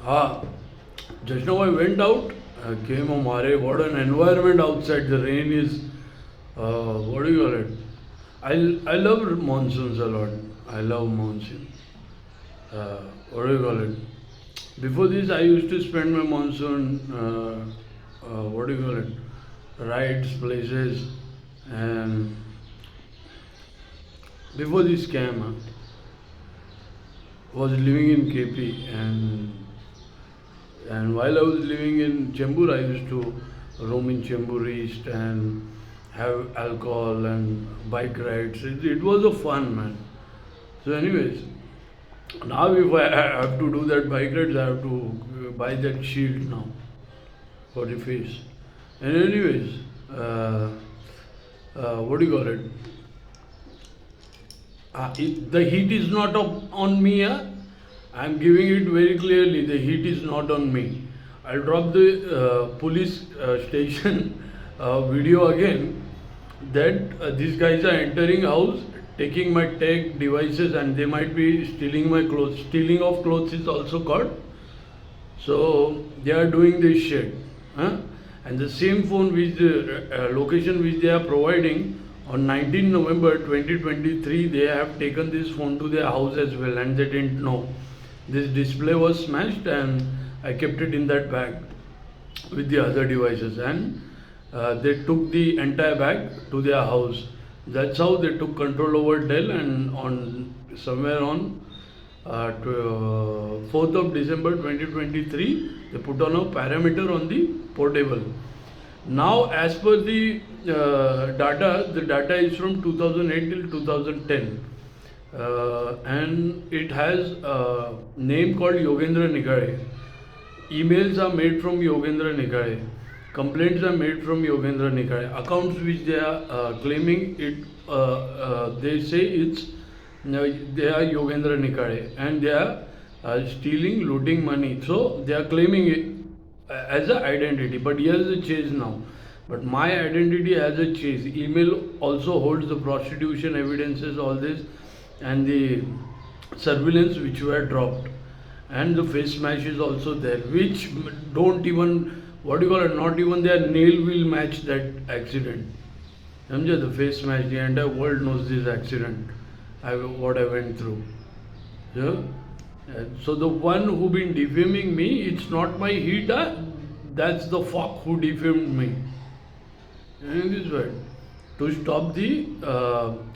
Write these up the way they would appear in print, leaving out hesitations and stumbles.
Ah, just now I went out, came home. Are what an environment outside. The rain is, what do you call it? I love monsoons a lot. I love monsoon. Uh, what do you call it? Before this, I used to spend my monsoon, what do you call it? Rides, places, and before this came, was living in KP, and while I was living in Chembur, I used to roam in Chembur East and have alcohol and bike rides. It was a fun, man. So, anyways, now if I have to do that bike rides, I have to buy that shield now for the face. And anyways, uh, what do you call it? The heat is not on me. I'm giving it very clearly. The heat is not on me. I'll drop the police station video again. That these guys are entering house, taking my tech devices, and they might be stealing my clothes. Stealing of clothes is also caught. So they are doing this shit. Huh? And the same phone which the location which they are providing on 19 November 2023, they have taken this phone to their house as well, and they didn't know. This display was smashed, and I kept it in that bag with the other devices, and they took the entire bag to their house. That's how they took control over Dell, and on somewhere on 4th of December 2023, they put on a parameter on the portable. Now, as per the data is from 2008 till 2010, and it has a name called Yogendra Nigare. Emails are made from Yogendra Nigare. Complaints are made from Yogendra Nigare. Accounts which they are claiming it, they say it's they are Yogendra Nikare, and they are stealing, looting money. So they are claiming it as an identity. But here's the chase now. But my identity as a chase. Email also holds the prostitution evidences, all this, and the surveillance which were dropped. And the face smash is also there, which don't even, what do you call it, not even their nail will match that accident. The face smash, the entire world knows this accident. What I went through. Yeah? So the one who been defaming me, it's not my heat, that's the fuck who defamed me. In this way, to stop the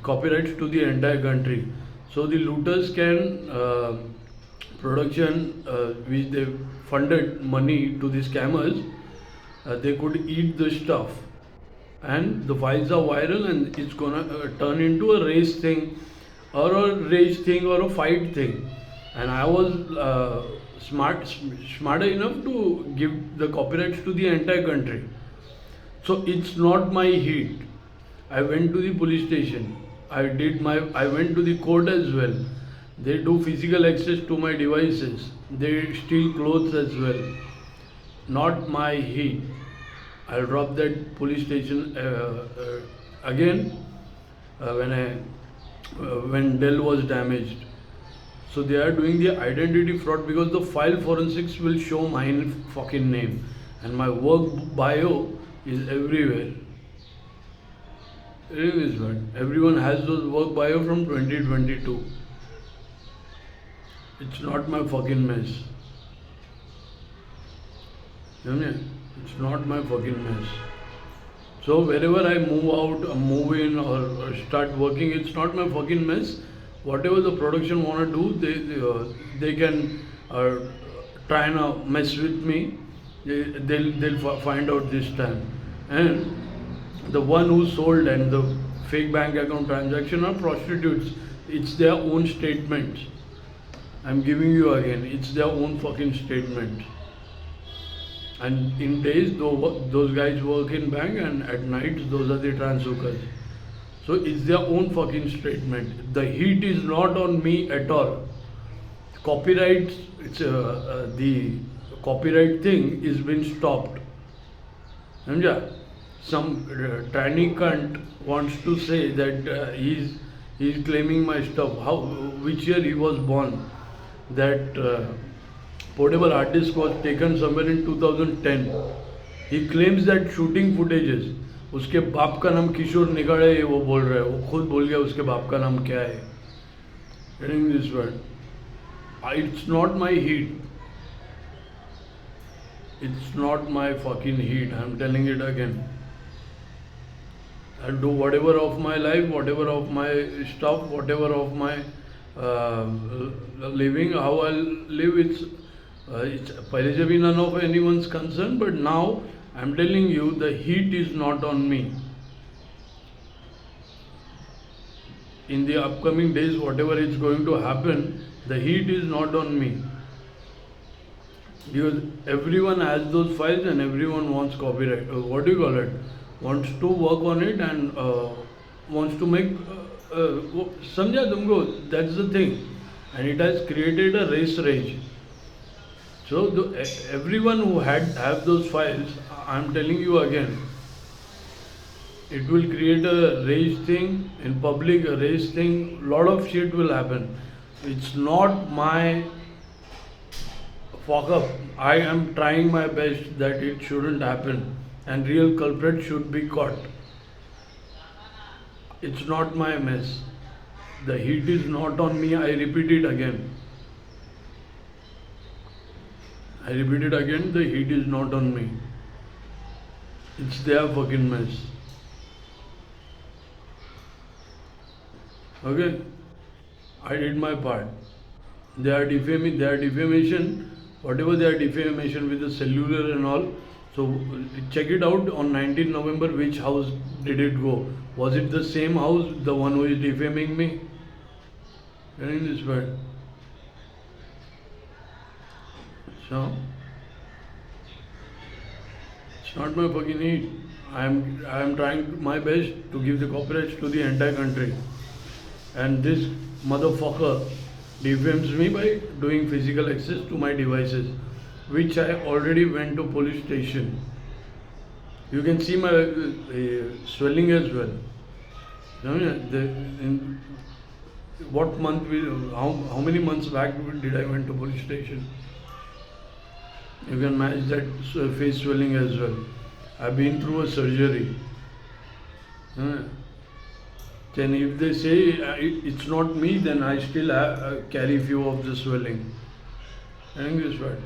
copyrights to the entire country. So the looters can production which they funded money to the scammers, they could eat the stuff, and the files are viral, and it's gonna turn into a race thing or a rage thing or a fight thing. And I was smarter enough to give the copyrights to the entire country. So it's not my heat. I went to the police station. I went to the court as well. They do physical access to my devices. They steal clothes as well. Not my heat. I'll drop that police station again when Dell was damaged. So they are doing the identity fraud because the file forensics will show my fucking name, and my work bio is everywhere. It is man. Everyone has those work bio from 2022. It's not my fucking mess. It's not my fucking mess. So wherever I move out, move in, or start working, it's not my fucking mess. Whatever the production wanna do, they can try and mess with me. They'll find out this time. And the one who sold and the fake bank account transaction are prostitutes. It's their own statements. I'm giving you again. It's their own fucking statement. And in days, those guys work in bank, and at night, those are the transhookers. So it's their own fucking statement. The heat is not on me at all. Copyright, the copyright thing is been stopped. Samjha? Some tranny cunt wants to say that he's claiming my stuff. Which year he was born? That portable hard disk was taken somewhere in 2010. He claims that shooting footages, उसके बाप का नाम किशोर निगाड़े है, वो बोल रहा है, वो खुद बोल गया उसके बाप का नाम क्या है. Getting this word. It's not my heat. It's not my fucking heat. I'm telling it again. I'll do whatever of my life, whatever of my stuff, whatever of my living, how I'll live. It's पहले से भी none of anyone's concern, but now I'm telling you the heat is not on me. In the upcoming days, whatever is going to happen, the heat is not on me. Because everyone has those files and everyone wants copyright. What do you call it? Wants to work on it and wants to make. समझा तुमको? That's the thing, and it has created a race rage. So everyone who have those files, I'm telling you again, it will create a rage thing in public, a rage thing. Lot of shit will happen. It's not my fuck up. I am trying my best that it shouldn't happen, and real culprit should be caught. It's not my mess. The heat is not on me. I repeat it again. I repeat it again. The heat is not on me. It's their fucking mess. Okay? I did my part. They are defaming. Their defamation, whatever their defamation with the cellular and all. So check it out on 19 November. Which house did it go? Was it the same house, the one who is defaming me? Getting this word. So it's not my fucking need. I am trying my best to give the copyrights to the entire country, and this motherfucker defames me by doing physical access to my devices, which I already went to police station. You can see my swelling as well. What month? How many months back did I went to police station? You can match that face swelling as well. I've been through a surgery. Then if they say it's not me, then I still carry few of the swelling. I think this word.